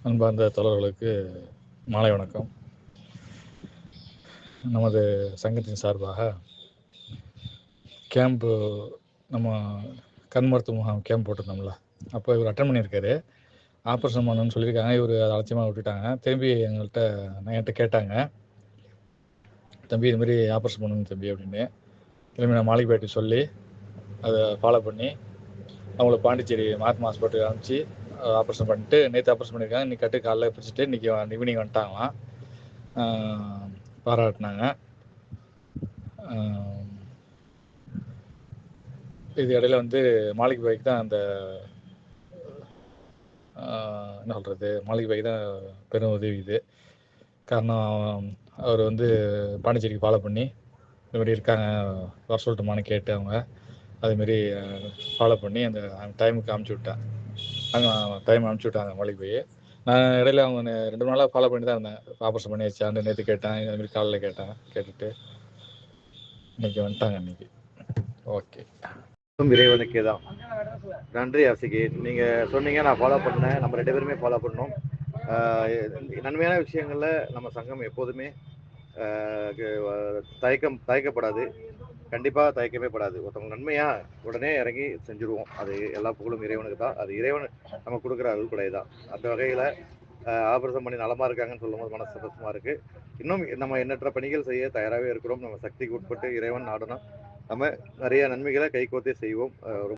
அன்பார்ந்த தோழர்களுக்கு மாலை வணக்கம். நமது சங்கத்தின் சார்பாக கேம்ப்பு நம்ம கண் மருத்துவ முகாம் கேம்ப் போட்டிருந்தோம்ல, அப்போ இவர் அட்டன் பண்ணியிருக்காரு. ஆப்ரேஷன் பண்ணணும்னு சொல்லியிருக்காங்க. இவர் அதை அலட்சியமாக விட்டுட்டாங்க. திரும்பி என்கிட்ட கேட்டாங்க, தம்பி இது மாதிரி ஆப்ரேஷன் பண்ணணும் தம்பி அப்படின்னு. திரும்பி நான் மாளிகைப்பேட்டை சொல்லி அதை ஃபாலோ பண்ணி அவங்கள பாண்டிச்சேரி மகாத்மா ஹாஸ்பிட்டல் அனுப்பிச்சு ஆப்ரேஷன் பண்ணிட்டு, நேற்று ஆப்ரேஷன் பண்ணியிருக்காங்க. இன்றைக்கி கட்டு காலைல பிடிச்சிட்டு இன்றைக்கி ஈவினிங் வந்துட்டாங்களாம். பாராட்டினாங்க. இது இடையில மாளிகை பாய்க்கு தான் அந்த என்ன சொல்கிறது, மாளிகை பாய்க்கு தான் பெரும் உதவி இது. காரணம் அவர் பாண்டிச்சேரிக்கு ஃபாலோ பண்ணி இந்த மாதிரி இருக்காங்க வர சொல்லட்டுமான்னு கேட்டு அவங்க அதுமாரி ஃபாலோ பண்ணி அந்த டைமுக்கு அனுப்பிச்சி விட்டேன். டைம் அனுப்பிச்சி விட்டாங்க மாளிகை போய். நான் இடையில அவங்க 2 நாளாக ஃபாலோ பண்ணி தான் இருந்தேன். ஆப்ரேஷன் பண்ணி வச்சான்னு நேற்று கேட்டேன், இதுமாரி காலையில் கேட்டுட்டு இன்றைக்கி வந்துட்டாங்க. இன்றைக்கி ஓகே. இறைவனுக்கே தான் நன்றி. ஆசிகி, நீங்கள் சொன்னீங்க, நான் ஃபாலோ பண்ணேன். நம்ம 2 பேருமே ஃபாலோ பண்ணோம். நன்மையான விஷயங்களில் நம்ம சங்கம் எப்போதுமே தயக்கப்படாது. கண்டிப்பாக தயக்கமே படாது. ஒருத்தவங்க நன்மையா உடனே இறங்கி செஞ்சுருவோம். அது எல்லா புகழும் இறைவனுக்கு தான். அது இறைவன் நம்ம கொடுக்குற அருள்கொடை தான். அந்த வகையில் ஆபரேஷன் பண்ணி நலமாக இருக்காங்கன்னு சொல்லும்போது மனசு சந்தோஷமாக இருக்குது. இன்னும் நம்ம எண்ணற்ற பணிகள் செய்ய தயாராகவே இருக்கிறோம். நம்ம சக்திக்கு உட்பட்டு இறைவன் நாடணும். நம்ம நிறைய நன்மைகளை கைகோர்த்தே செய்வோம்.